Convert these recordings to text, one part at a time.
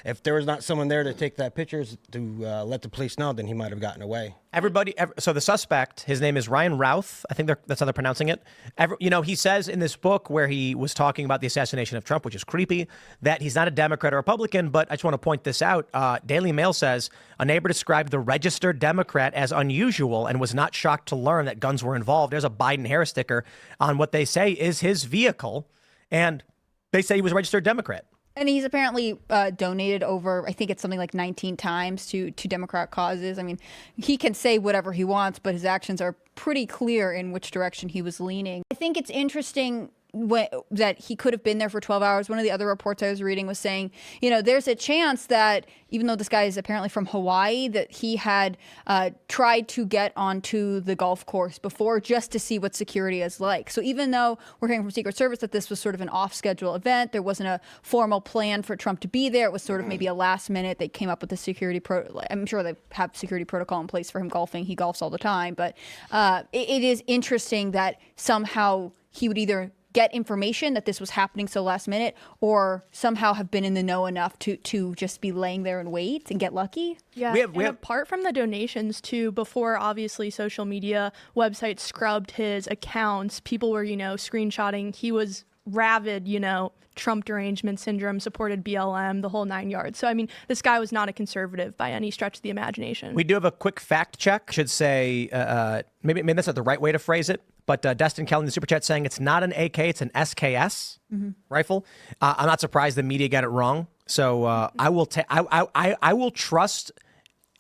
if there was not someone there to take that pictures to let the police know, then he might have gotten away. So the suspect, his name is Ryan Routh. I think that's how they're pronouncing it. He says in this book where he was talking about the assassination of Trump, which is creepy, that he's not a Democrat or Republican. But I just want to point this out. Daily Mail says a neighbor described the registered Democrat as unusual and was not shocked to learn that guns were involved. There's a Biden-Harris sticker on what they say is his vehicle. And they say he was a registered Democrat. And he's apparently donated over, I think it's something like 19 times to Democrat causes. I mean, he can say whatever he wants, but his actions are pretty clear in which direction he was leaning. I think it's interesting that he could have been there for 12 hours. One of the other reports I was reading was saying, there's a chance that even though this guy is apparently from Hawaii, that he had tried to get onto the golf course before just to see what security is like. So even though we're hearing from Secret Service that this was sort of an off-schedule event, there wasn't a formal plan for Trump to be there. It was sort of maybe a last minute. They came up with the security I'm sure they have security protocol in place for him golfing. He golfs all the time. But it is interesting that somehow he would either get information that this was happening so last minute or somehow have been in the know enough to just be laying there and wait and get lucky. Yeah, we have apart from the donations too, before obviously social media websites scrubbed his accounts, people were, screenshotting. He was rabid, Trump derangement syndrome, supported BLM, the whole 9 yards. So, I mean, this guy was not a conservative by any stretch of the imagination. We do have a quick fact check. Should say, maybe that's not the right way to phrase it, but Destin Kelly in the Super Chat saying it's not an AK, it's an SKS rifle. I'm not surprised the media got it wrong. So I will trust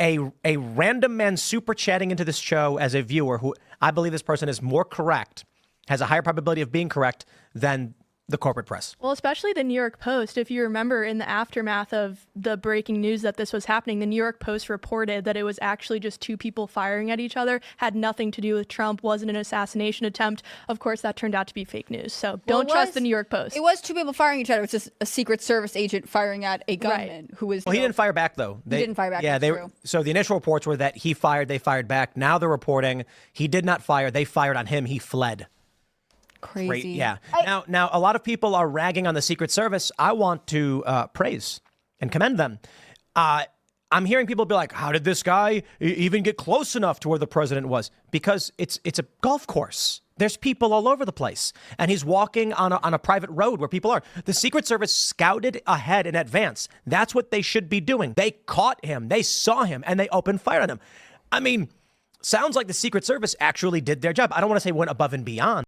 a random man super chatting into this show as a viewer who I believe this person is more correct, has a higher probability of being correct than the corporate press. Well, especially the New York Post. If you remember in the aftermath of the breaking news that this was happening, the New York Post reported that it was actually just two people firing at each other, had nothing to do with Trump, wasn't an assassination attempt. Of course, that turned out to be fake news. So don't trust the New York Post. It was two people firing each other. It was just a Secret Service agent firing at a gunman who was... Well, he didn't fire back, though. He didn't fire back, yeah, true. So the initial reports were that he fired, they fired back. Now they're reporting he did not fire, they fired on him, he fled. Crazy. Great, yeah. Now, a lot of people are ragging on the Secret Service. I want to praise and commend them. I'm hearing people be like, how did this guy even get close enough to where the president was? Because it's a golf course. There's people all over the place. And he's walking on a private road where people are. The Secret Service scouted ahead in advance. That's what they should be doing. They caught him. They saw him and they opened fire on him. I mean, sounds like the Secret Service actually did their job. I don't want to say went above and beyond.